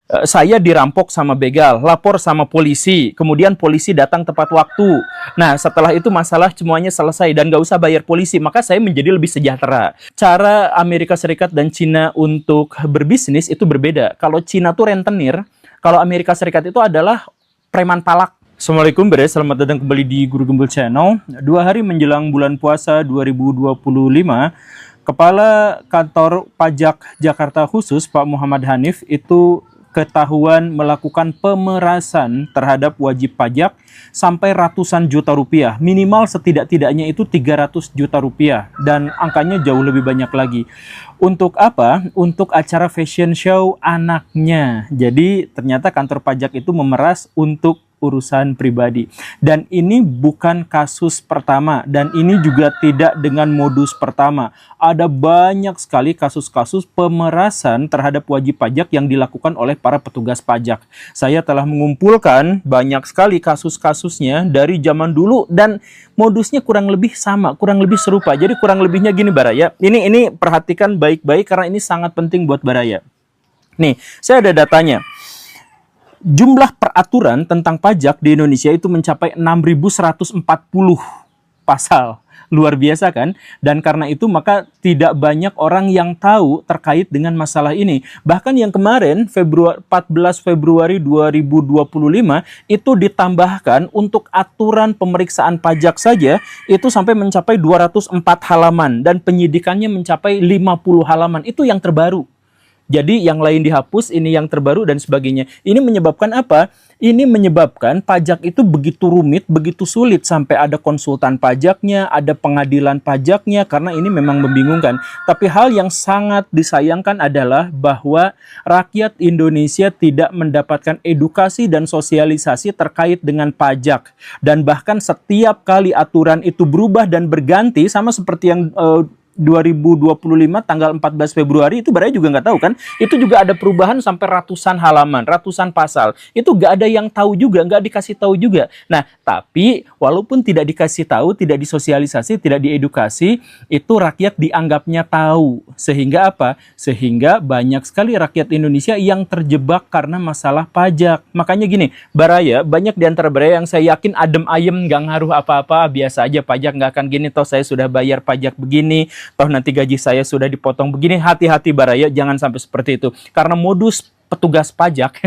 Saya dirampok sama begal, lapor sama polisi, kemudian polisi datang tepat waktu. Nah, setelah itu masalah semuanya selesai dan nggak usah bayar polisi, maka saya menjadi lebih sejahtera. Cara Amerika Serikat dan Cina untuk berbisnis itu berbeda. Kalau Cina tuh rentenir, kalau Amerika Serikat itu adalah preman palak. Assalamualaikum bre, selamat datang kembali di Guru Gembul Channel. 2 hari menjelang bulan puasa 2025, Kepala Kantor Pajak Jakarta Khusus Pak Muhammad Hanif itu ketahuan melakukan pemerasan terhadap wajib pajak sampai ratusan juta rupiah. Minimal setidak-tidaknya itu 300 juta rupiah. Dan angkanya jauh lebih banyak lagi. Untuk apa? Untuk acara fashion show anaknya. Jadi ternyata kantor pajak itu memeras untuk urusan pribadi. Dan ini bukan kasus pertama. Dan ini juga tidak dengan modus pertama. Ada banyak sekali kasus-kasus pemerasan terhadap wajib pajak yang dilakukan oleh para petugas pajak. Saya telah mengumpulkan banyak sekali kasus-kasusnya dari zaman dulu dan modusnya kurang lebih sama, kurang lebih serupa. Jadi kurang lebihnya gini Baraya. Ini perhatikan baik-baik karena ini sangat penting buat Baraya. Nih, saya ada datanya. Jumlah peraturan tentang pajak di Indonesia itu mencapai 6.140 pasal. Luar biasa kan? Dan karena itu maka tidak banyak orang yang tahu terkait dengan masalah ini. Bahkan yang kemarin 14 Februari 2025 itu ditambahkan untuk aturan pemeriksaan pajak saja itu sampai mencapai 204 halaman dan penyidikannya mencapai 50 halaman. Itu yang terbaru. Jadi yang lain dihapus, ini yang terbaru dan sebagainya. Ini menyebabkan apa? Ini menyebabkan pajak itu begitu rumit, begitu sulit sampai ada konsultan pajaknya, ada pengadilan pajaknya karena ini memang membingungkan. Tapi hal yang sangat disayangkan adalah bahwa rakyat Indonesia tidak mendapatkan edukasi dan sosialisasi terkait dengan pajak. Dan bahkan setiap kali aturan itu berubah dan berganti sama seperti yang 2025 tanggal 14 Februari itu Baraya juga nggak tahu kan, itu juga ada perubahan sampai ratusan halaman, ratusan pasal, itu nggak ada yang tahu juga, nggak dikasih tahu juga. Nah tapi walaupun tidak dikasih tahu, tidak disosialisasi, tidak diedukasi, itu rakyat dianggapnya tahu, sehingga apa? Sehingga banyak sekali rakyat Indonesia yang terjebak karena masalah pajak. Makanya gini Baraya, banyak di antara Baraya yang saya yakin adem ayem, nggak ngaruh apa-apa, biasa aja pajak nggak akan gini, toh saya sudah bayar pajak begini, toh nanti gaji saya sudah dipotong begini. Hati-hati Baraya, jangan sampai seperti itu. Karena modus petugas pajak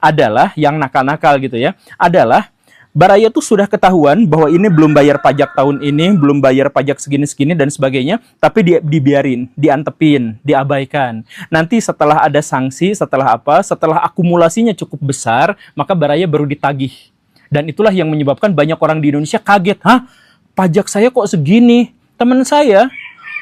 adalah yang nakal-nakal gitu ya. Adalah Baraya tuh sudah ketahuan bahwa ini belum bayar pajak tahun ini, belum bayar pajak segini-segini dan sebagainya, tapi dibiarin, diantepin, diabaikan. Nanti setelah ada sanksi, setelah apa, setelah akumulasinya cukup besar, maka Baraya baru ditagih. Dan itulah yang menyebabkan banyak orang di Indonesia kaget. Hah? Pajak saya kok segini? Teman saya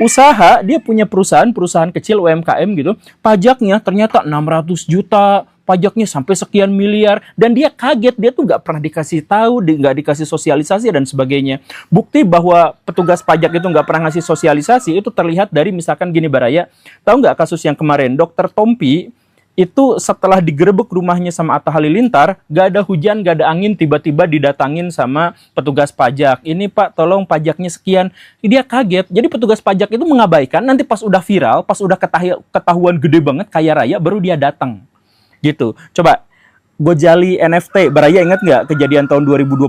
usaha, dia punya perusahaan kecil UMKM gitu, pajaknya ternyata 600 juta, pajaknya sampai sekian miliar, dan dia kaget, dia tuh nggak pernah dikasih tahu, nggak dikasih sosialisasi dan sebagainya. Bukti bahwa petugas pajak itu nggak pernah ngasih sosialisasi itu terlihat dari misalkan gini Baraya, tahu nggak kasus yang kemarin Dokter Tompi itu setelah digerebek rumahnya sama Atta Halilintar, gak ada hujan, gak ada angin, tiba-tiba didatangin sama petugas pajak. Ini Pak, tolong pajaknya sekian. Dia kaget. Jadi petugas pajak itu mengabaikan, nanti pas udah viral, pas udah ketahuan gede banget, kaya raya, baru dia datang. Gitu. Coba, Gojali NFT, Baraya ingat nggak kejadian tahun 2022?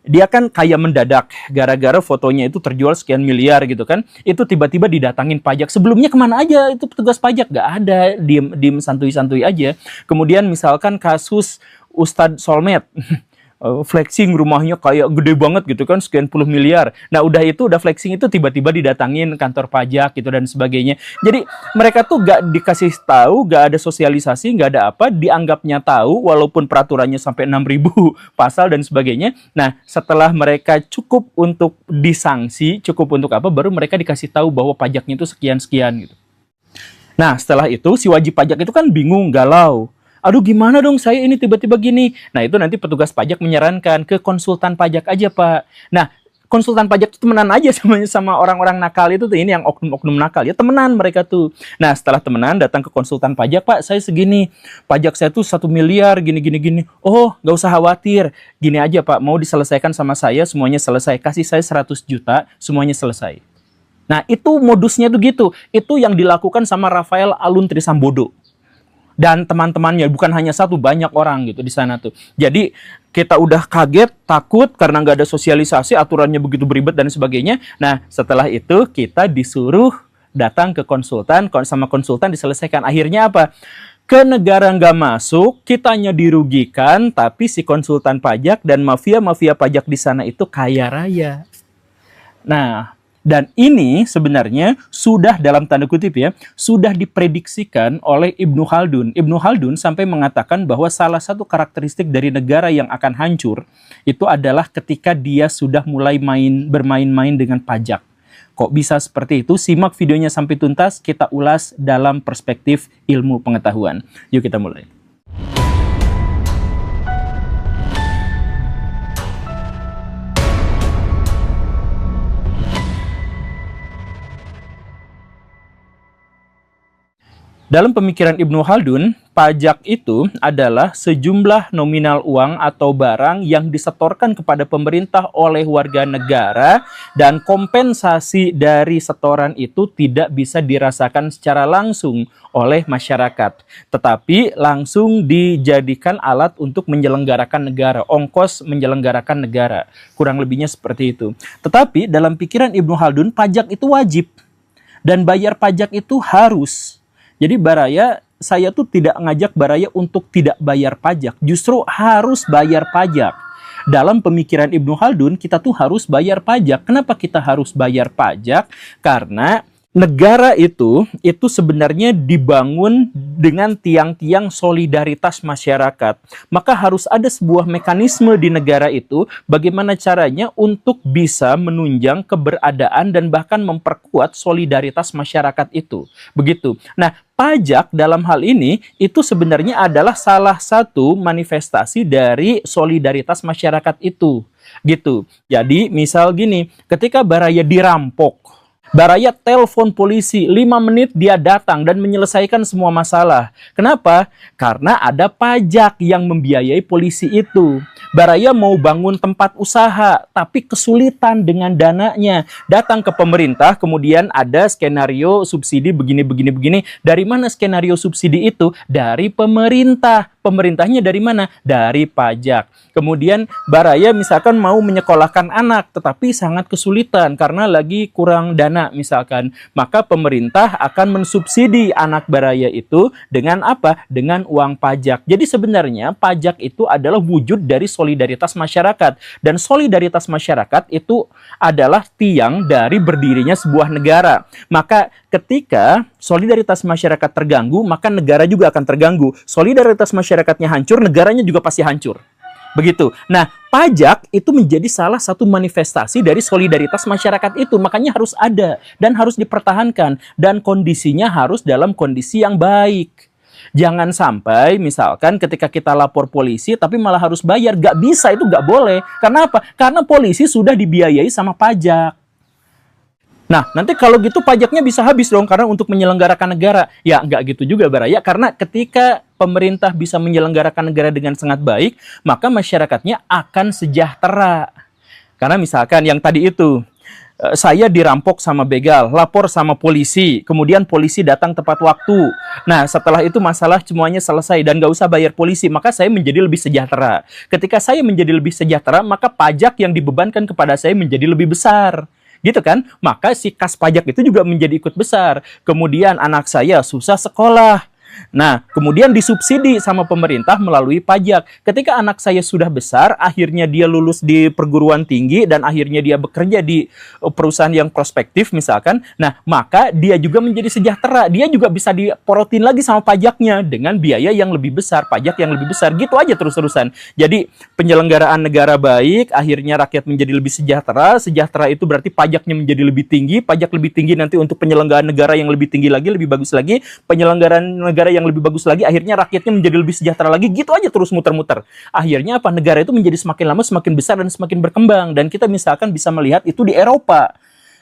Dia kan kaya mendadak, gara-gara fotonya itu terjual sekian miliar gitu kan. Itu tiba-tiba didatangin pajak. Sebelumnya kemana aja itu petugas pajak? Gak ada, diem santuy-santuy aja. Kemudian misalkan kasus Ustadz Solmed, flexing rumahnya kayak gede banget gitu kan, sekian puluh miliar. Nah udah flexing itu tiba-tiba didatangin kantor pajak gitu dan sebagainya. Jadi mereka tuh gak dikasih tahu, gak ada sosialisasi, gak ada apa, dianggapnya tahu walaupun peraturannya sampai 6.000 pasal dan sebagainya. Nah setelah mereka cukup untuk disanksi, cukup untuk apa, baru mereka dikasih tahu bahwa pajaknya itu sekian-sekian gitu. Nah setelah itu si wajib pajak itu kan bingung, galau. Aduh gimana dong saya ini tiba-tiba gini. Nah itu nanti petugas pajak menyarankan ke konsultan pajak aja Pak. Nah konsultan pajak itu temenan aja sama orang-orang nakal itu tuh, ini yang oknum-oknum nakal ya, temenan mereka tuh. Nah setelah temenan datang ke konsultan pajak, Pak saya segini, pajak saya tuh 1 miliar gini. Oh nggak usah khawatir, gini aja Pak, mau diselesaikan sama saya, semuanya selesai, kasih saya 100 juta, semuanya selesai. Nah itu modusnya tuh gitu. Itu yang dilakukan sama Rafael Alun Trisambodo. dan teman-temannya, bukan hanya satu, banyak orang gitu di sana tuh. Jadi kita udah kaget, takut karena nggak ada sosialisasi, aturannya begitu beribet dan sebagainya. Nah, setelah itu kita disuruh datang ke konsultan, sama konsultan diselesaikan. Akhirnya apa? Ke negara nggak masuk, kitanya dirugikan, tapi si konsultan pajak dan mafia-mafia pajak di sana itu kaya raya. Nah, dan ini sebenarnya sudah dalam tanda kutip ya, sudah diprediksikan oleh Ibnu Khaldun. Ibnu Khaldun sampai mengatakan bahwa salah satu karakteristik dari negara yang akan hancur itu adalah ketika dia sudah mulai bermain-main dengan pajak. Kok bisa seperti itu? Simak videonya sampai tuntas, kita ulas dalam perspektif ilmu pengetahuan. Yuk kita mulai. Dalam pemikiran Ibnu Khaldun, pajak itu adalah sejumlah nominal uang atau barang yang disetorkan kepada pemerintah oleh warga negara dan kompensasi dari setoran itu tidak bisa dirasakan secara langsung oleh masyarakat, tetapi langsung dijadikan alat untuk menyelenggarakan negara, ongkos menyelenggarakan negara. Kurang lebihnya seperti itu. Tetapi dalam pikiran Ibnu Khaldun, pajak itu wajib dan bayar pajak itu harus. Jadi Baraya, saya tuh tidak ngajak Baraya untuk tidak bayar pajak. Justru harus bayar pajak. Dalam pemikiran Ibnu Khaldun, kita tuh harus bayar pajak. Kenapa kita harus bayar pajak? Karena negara itu sebenarnya dibangun dengan tiang-tiang solidaritas masyarakat. Maka harus ada sebuah mekanisme di negara itu bagaimana caranya untuk bisa menunjang keberadaan dan bahkan memperkuat solidaritas masyarakat itu. Begitu. Nah, pajak dalam hal ini itu sebenarnya adalah salah satu manifestasi dari solidaritas masyarakat itu. Gitu. Jadi, misal gini, ketika Baraya dirampok, Baraya telepon polisi, 5 menit dia datang dan menyelesaikan semua masalah. Kenapa? Karena ada pajak yang membiayai polisi itu. Baraya mau bangun tempat usaha, tapi kesulitan dengan dananya. Datang ke pemerintah, kemudian ada skenario subsidi begini. Dari mana skenario subsidi itu? Dari pemerintah. Pemerintahnya dari mana? Dari pajak. Kemudian Baraya misalkan mau menyekolahkan anak, tetapi sangat kesulitan karena lagi kurang dana misalkan. Maka pemerintah akan mensubsidi anak Baraya itu dengan apa? Dengan uang pajak. Jadi sebenarnya pajak itu adalah wujud dari solidaritas masyarakat. Dan solidaritas masyarakat itu adalah tiang dari berdirinya sebuah negara. Maka ketika solidaritas masyarakat terganggu, maka negara juga akan terganggu. Solidaritas masyarakatnya hancur, negaranya juga pasti hancur. Begitu. Nah, pajak itu menjadi salah satu manifestasi dari solidaritas masyarakat itu. Makanya harus ada dan harus dipertahankan. Dan kondisinya harus dalam kondisi yang baik. Jangan sampai misalkan ketika kita lapor polisi tapi malah harus bayar. Gak bisa, itu gak boleh. Karena apa? Karena polisi sudah dibiayai sama pajak. Nah, nanti kalau gitu pajaknya bisa habis dong karena untuk menyelenggarakan negara. Ya, nggak gitu juga Baraya. Karena ketika pemerintah bisa menyelenggarakan negara dengan sangat baik, maka masyarakatnya akan sejahtera. Karena misalkan yang tadi itu, saya dirampok sama begal, lapor sama polisi, kemudian polisi datang tepat waktu. Nah, setelah itu masalah semuanya selesai dan nggak usah bayar polisi, maka saya menjadi lebih sejahtera. Ketika saya menjadi lebih sejahtera, maka pajak yang dibebankan kepada saya menjadi lebih besar. Gitu kan? Maka si kas pajak itu juga menjadi ikut besar. Kemudian anak saya susah sekolah. Nah, kemudian disubsidi sama pemerintah melalui pajak. Ketika anak saya sudah besar, akhirnya dia lulus di perguruan tinggi dan akhirnya dia bekerja di perusahaan yang prospektif misalkan. Nah, maka dia juga menjadi sejahtera. Dia juga bisa diporotin lagi sama pajaknya dengan biaya yang lebih besar, pajak yang lebih besar. Gitu aja terus-terusan. Jadi, penyelenggaraan negara baik, akhirnya rakyat menjadi lebih sejahtera. Sejahtera itu berarti pajaknya menjadi lebih tinggi. Pajak lebih tinggi nanti untuk penyelenggaraan negara yang lebih tinggi lagi, lebih bagus lagi. Penyelenggaraan negara yang lebih bagus lagi, akhirnya rakyatnya menjadi lebih sejahtera lagi, gitu aja terus muter-muter. Akhirnya apa? Negara itu menjadi semakin lama semakin besar dan semakin berkembang. Dan kita misalkan bisa melihat itu di Eropa.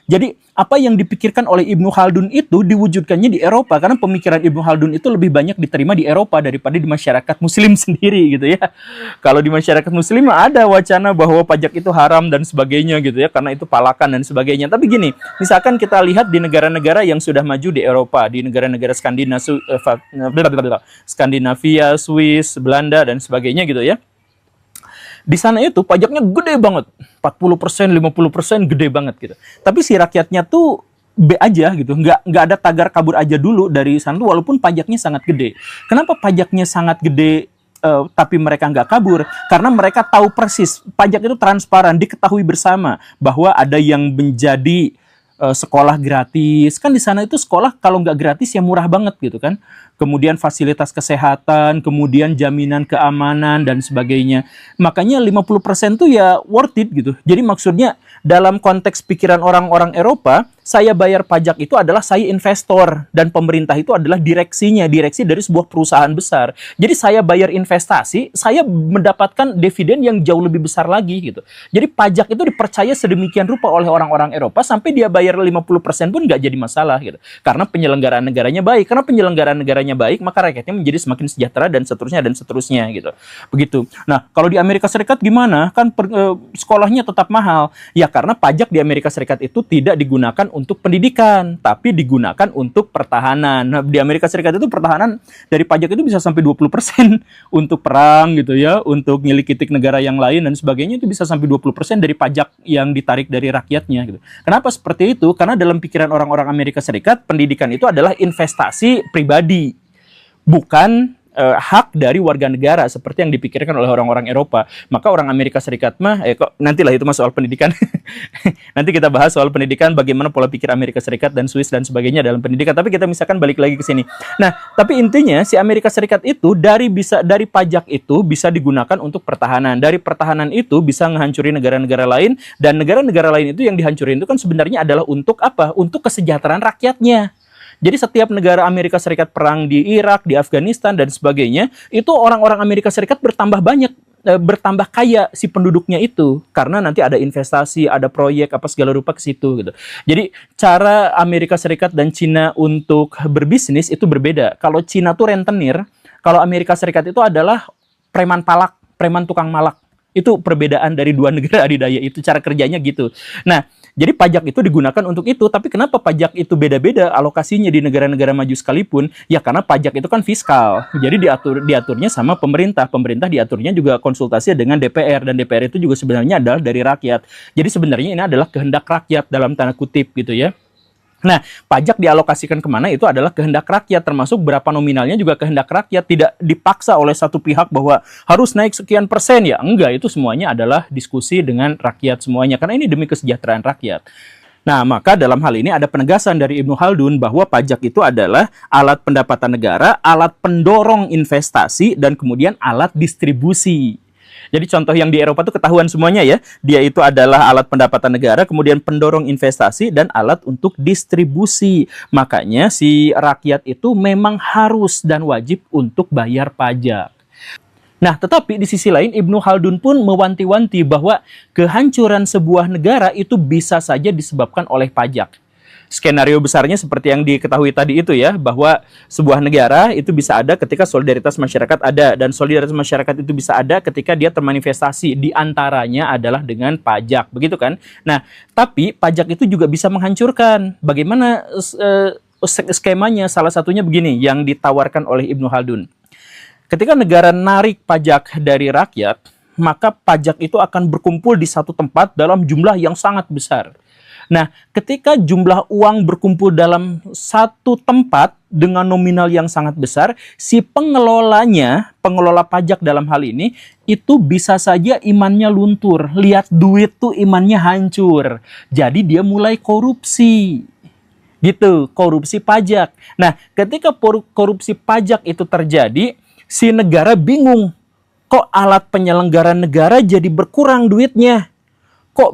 Jadi apa yang dipikirkan oleh Ibnu Khaldun itu diwujudkannya di Eropa, karena pemikiran Ibnu Khaldun itu lebih banyak diterima di Eropa daripada di masyarakat Muslim sendiri gitu ya. Kalau di masyarakat Muslim ada wacana bahwa pajak itu haram dan sebagainya gitu ya, karena itu palakan dan sebagainya. Tapi gini, misalkan kita lihat di negara-negara yang sudah maju di Eropa, di negara-negara Skandinavia, Swiss, Belanda dan sebagainya gitu ya. Di sana itu pajaknya gede banget, 40%, 50% gede banget gitu. Tapi si rakyatnya tuh B aja gitu, nggak ada tagar kabur aja dulu dari sana tuh, walaupun pajaknya sangat gede. Kenapa pajaknya sangat gede tapi mereka nggak kabur? Karena mereka tahu persis, pajak itu transparan, diketahui bersama bahwa ada yang menjadi sekolah gratis. Kan di sana itu sekolah kalau nggak gratis ya murah banget gitu kan. Kemudian fasilitas kesehatan, kemudian jaminan keamanan dan sebagainya. Makanya 50% tuh ya worth it gitu. Jadi maksudnya dalam konteks pikiran orang-orang Eropa, saya bayar pajak itu adalah saya investor dan pemerintah itu adalah direksinya, direksi dari sebuah perusahaan besar. Jadi saya bayar investasi, saya mendapatkan dividen yang jauh lebih besar lagi gitu. Jadi pajak itu dipercaya sedemikian rupa oleh orang-orang Eropa sampai dia bayar 50% pun nggak jadi masalah gitu. Karena penyelenggaraan negaranya baik, karena penyelenggaraan negaranya baik, maka rakyatnya menjadi semakin sejahtera dan seterusnya gitu. Begitu. Nah, kalau di Amerika Serikat gimana? Kan sekolahnya tetap mahal. Ya karena pajak di Amerika Serikat itu tidak digunakan untuk pendidikan, tapi digunakan untuk pertahanan. Nah, di Amerika Serikat itu pertahanan dari pajak itu bisa sampai 20% untuk perang gitu ya, untuk nyelikitik negara yang lain dan sebagainya, itu bisa sampai 20% dari pajak yang ditarik dari rakyatnya gitu. Kenapa seperti itu? Karena dalam pikiran orang-orang Amerika Serikat, pendidikan itu adalah investasi pribadi, bukan hak dari warga negara seperti yang dipikirkan oleh orang-orang Eropa. Maka orang Amerika Serikat mah kok nantilah itu mas soal pendidikan. Nanti kita bahas soal pendidikan, bagaimana pola pikir Amerika Serikat dan Swiss dan sebagainya dalam pendidikan. Tapi kita misalkan balik lagi ke sini. Nah, tapi intinya si Amerika Serikat itu dari pajak itu bisa digunakan untuk pertahanan. Dari pertahanan itu bisa menghancuri negara-negara lain, dan negara-negara lain itu yang dihancurin itu kan sebenarnya adalah untuk apa? Untuk kesejahteraan rakyatnya. Jadi setiap negara Amerika Serikat perang di Irak, di Afghanistan dan sebagainya, itu orang-orang Amerika Serikat bertambah banyak, bertambah kaya si penduduknya itu, karena nanti ada investasi, ada proyek apa segala rupa ke situ gitu. Jadi cara Amerika Serikat dan Cina untuk berbisnis itu berbeda. Kalau Cina tuh rentenir, kalau Amerika Serikat itu adalah preman palak, preman tukang malak. Itu perbedaan dari dua negara adidaya itu, cara kerjanya gitu. Nah, jadi pajak itu digunakan untuk itu. Tapi kenapa pajak itu beda-beda alokasinya di negara-negara maju sekalipun? Ya karena pajak itu kan fiskal. Jadi diaturnya sama pemerintah. Pemerintah diaturnya juga konsultasi dengan DPR. Dan DPR itu juga sebenarnya adalah dari rakyat. Jadi sebenarnya ini adalah kehendak rakyat dalam tanda kutip gitu ya. Nah, pajak dialokasikan kemana itu adalah kehendak rakyat, termasuk berapa nominalnya juga kehendak rakyat, tidak dipaksa oleh satu pihak bahwa harus naik sekian persen. Ya enggak, itu semuanya adalah diskusi dengan rakyat semuanya, karena ini demi kesejahteraan rakyat. Nah, maka dalam hal ini ada penegasan dari Ibnu Khaldun bahwa pajak itu adalah alat pendapatan negara, alat pendorong investasi, dan kemudian alat distribusi. Jadi contoh yang di Eropa itu ketahuan semuanya ya. Dia itu adalah alat pendapatan negara, kemudian pendorong investasi, dan alat untuk distribusi. Makanya si rakyat itu memang harus dan wajib untuk bayar pajak. Nah, tetapi di sisi lain Ibnu Khaldun pun mewanti-wanti bahwa kehancuran sebuah negara itu bisa saja disebabkan oleh pajak. Skenario besarnya seperti yang diketahui tadi itu ya, bahwa sebuah negara itu bisa ada ketika solidaritas masyarakat ada, dan solidaritas masyarakat itu bisa ada ketika dia termanifestasi, di antaranya adalah dengan pajak, begitu kan? Nah, tapi pajak itu juga bisa menghancurkan. Bagaimana skemanya? Salah satunya begini yang ditawarkan oleh Ibnu Khaldun. Ketika negara narik pajak dari rakyat, maka pajak itu akan berkumpul di satu tempat dalam jumlah yang sangat besar. Nah, ketika jumlah uang berkumpul dalam satu tempat dengan nominal yang sangat besar, si pengelolanya, pengelola pajak dalam hal ini, itu bisa saja imannya luntur. Lihat duit tuh imannya hancur. Jadi dia mulai korupsi. Gitu, korupsi pajak. Nah, ketika korupsi pajak itu terjadi, si negara bingung. Kok alat penyelenggaraan negara jadi berkurang duitnya? Kok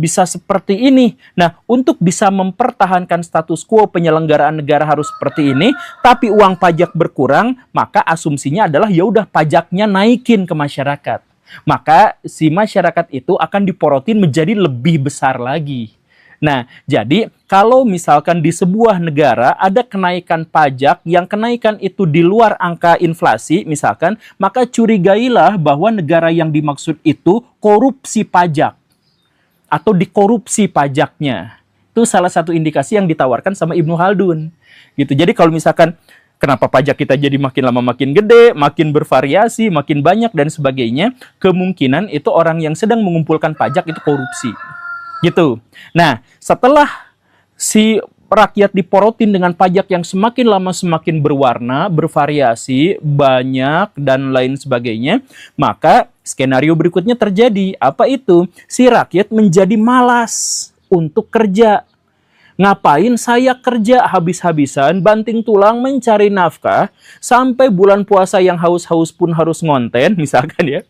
bisa seperti ini? Nah, untuk bisa mempertahankan status quo penyelenggaraan negara harus seperti ini, tapi uang pajak berkurang, maka asumsinya adalah ya udah pajaknya naikin ke masyarakat. Maka si masyarakat itu akan diporotin menjadi lebih besar lagi. Nah, jadi kalau misalkan di sebuah negara ada kenaikan pajak yang kenaikan itu di luar angka inflasi, misalkan, maka curigailah bahwa negara yang dimaksud itu korupsi pajak atau dikorupsi pajaknya. Itu salah satu indikasi yang ditawarkan sama Ibnu Khaldun. Gitu. Jadi kalau misalkan kenapa pajak kita jadi makin lama makin gede, makin bervariasi, makin banyak dan sebagainya, kemungkinan itu orang yang sedang mengumpulkan pajak itu korupsi. Gitu. Nah, setelah si rakyat diporotin dengan pajak yang semakin lama semakin berwarna, bervariasi, banyak, dan lain sebagainya, maka skenario berikutnya terjadi. Apa itu? Si rakyat menjadi malas untuk kerja. Ngapain saya kerja habis-habisan, banting tulang mencari nafkah, sampai bulan puasa yang haus-haus pun harus ngonten, misalkan ya.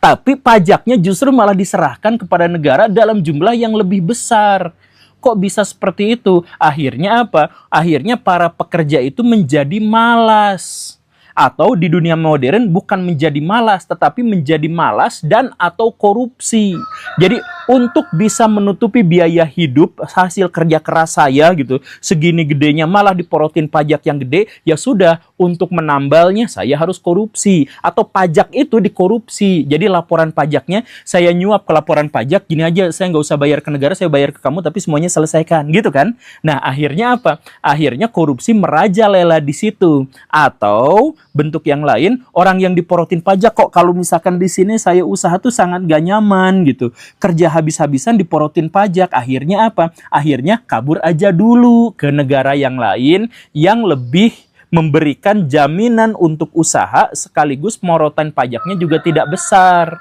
Tapi pajaknya justru malah diserahkan kepada negara dalam jumlah yang lebih besar. Kok bisa seperti itu? Akhirnya apa? Akhirnya para pekerja itu menjadi malas. Atau di dunia modern bukan menjadi malas, tetapi menjadi malas dan atau korupsi. Jadi untuk bisa menutupi biaya hidup hasil kerja keras saya gitu, segini gedenya malah diporotin pajak yang gede, ya sudah, untuk menambalnya saya harus korupsi. Atau pajak itu dikorupsi. Jadi laporan pajaknya saya nyuap ke laporan pajak, gini aja, saya nggak usah bayar ke negara, saya bayar ke kamu, tapi semuanya selesaikan, gitu kan? Nah, akhirnya apa? Akhirnya korupsi merajalela di situ. Atau bentuk yang lain, orang yang diporotin pajak, kok kalau misalkan di sini saya usaha tuh sangat gak nyaman gitu. Kerja habis-habisan diporotin pajak. Akhirnya apa? Akhirnya kabur aja dulu ke negara yang lain yang lebih memberikan jaminan untuk usaha sekaligus morotan pajaknya juga tidak besar.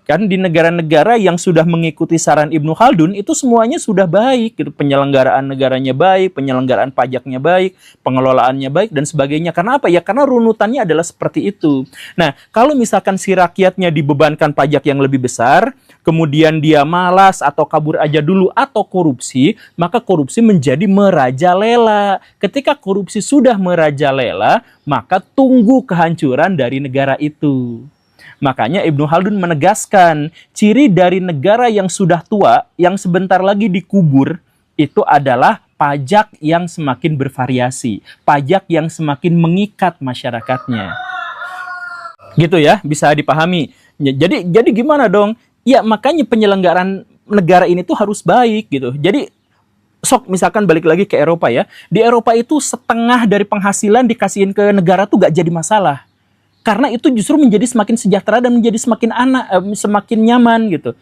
Kan di negara-negara yang sudah mengikuti saran Ibnu Khaldun itu semuanya sudah baik gitu. Penyelenggaraan negaranya baik, penyelenggaraan pajaknya baik, pengelolaannya baik dan sebagainya. Karena apa ya? Karena runutannya adalah seperti itu. Nah, kalau misalkan si rakyatnya dibebankan pajak yang lebih besar, kemudian dia malas atau kabur aja dulu atau korupsi, maka korupsi menjadi merajalela. Ketika korupsi sudah merajalela, maka tunggu kehancuran dari negara itu. Makanya Ibnu Khaldun menegaskan, ciri dari negara yang sudah tua, yang sebentar lagi dikubur, itu adalah pajak yang semakin bervariasi, pajak yang semakin mengikat masyarakatnya. Gitu ya, bisa dipahami. Jadi gimana dong? Ya makanya penyelenggaraan negara ini tuh harus baik gitu. Jadi sok misalkan balik lagi ke Eropa ya. Di Eropa itu setengah dari penghasilan dikasihin ke negara tuh gak jadi masalah. Karena itu justru menjadi semakin sejahtera dan menjadi semakin nyaman gitu.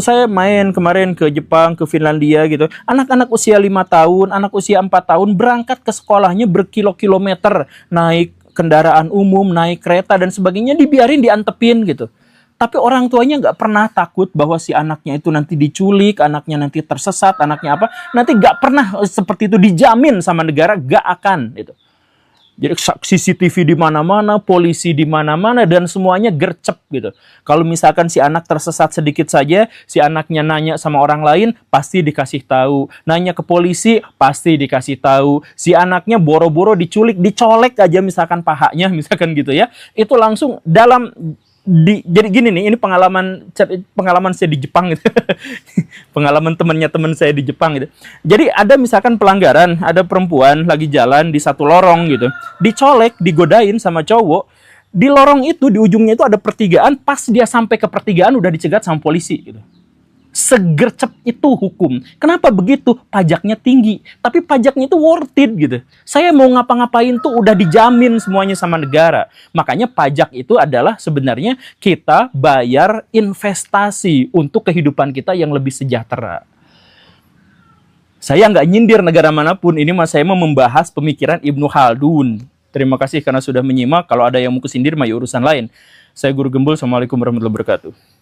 Saya main kemarin ke Jepang, ke Finlandia gitu. Anak-anak usia 5 tahun, anak usia 4 tahun berangkat ke sekolahnya berkilo-kilometer, naik kendaraan umum, naik kereta dan sebagainya, dibiarin diantepin gitu. Tapi orang tuanya nggak pernah takut bahwa si anaknya itu nanti diculik, anaknya nanti tersesat, anaknya apa. Nanti nggak pernah seperti itu, dijamin sama negara, nggak akan gitu. Jadi CCTV di mana-mana, polisi di mana-mana, dan semuanya gercep gitu. Kalau misalkan si anak tersesat sedikit saja, si anaknya nanya sama orang lain, pasti dikasih tahu. Nanya ke polisi, pasti dikasih tahu. Si anaknya boro-boro diculik, dicolek aja misalkan pahanya, misalkan gitu ya. Itu langsung dalam... jadi gini nih, ini pengalaman saya di Jepang gitu. Pengalaman teman saya di Jepang gitu. Jadi ada misalkan pelanggaran, ada perempuan lagi jalan di satu lorong gitu, dicolek, digodain sama cowok. Di lorong itu, di ujungnya itu ada pertigaan, pas dia sampai ke pertigaan udah dicegat sama polisi gitu. Segercep itu hukum. Kenapa begitu? Pajaknya tinggi, tapi pajaknya itu worth it gitu. Saya mau ngapa-ngapain tuh udah dijamin semuanya sama negara. Makanya pajak itu adalah sebenarnya kita bayar investasi untuk kehidupan kita yang lebih sejahtera. Saya nggak nyindir negara manapun, ini mas saya mau membahas pemikiran Ibnu Khaldun. Terima kasih karena sudah menyimak. Kalau ada yang mau kesindir, mah urusan lain. Saya Guru Gembul. Assalamualaikum warahmatullahi wabarakatuh.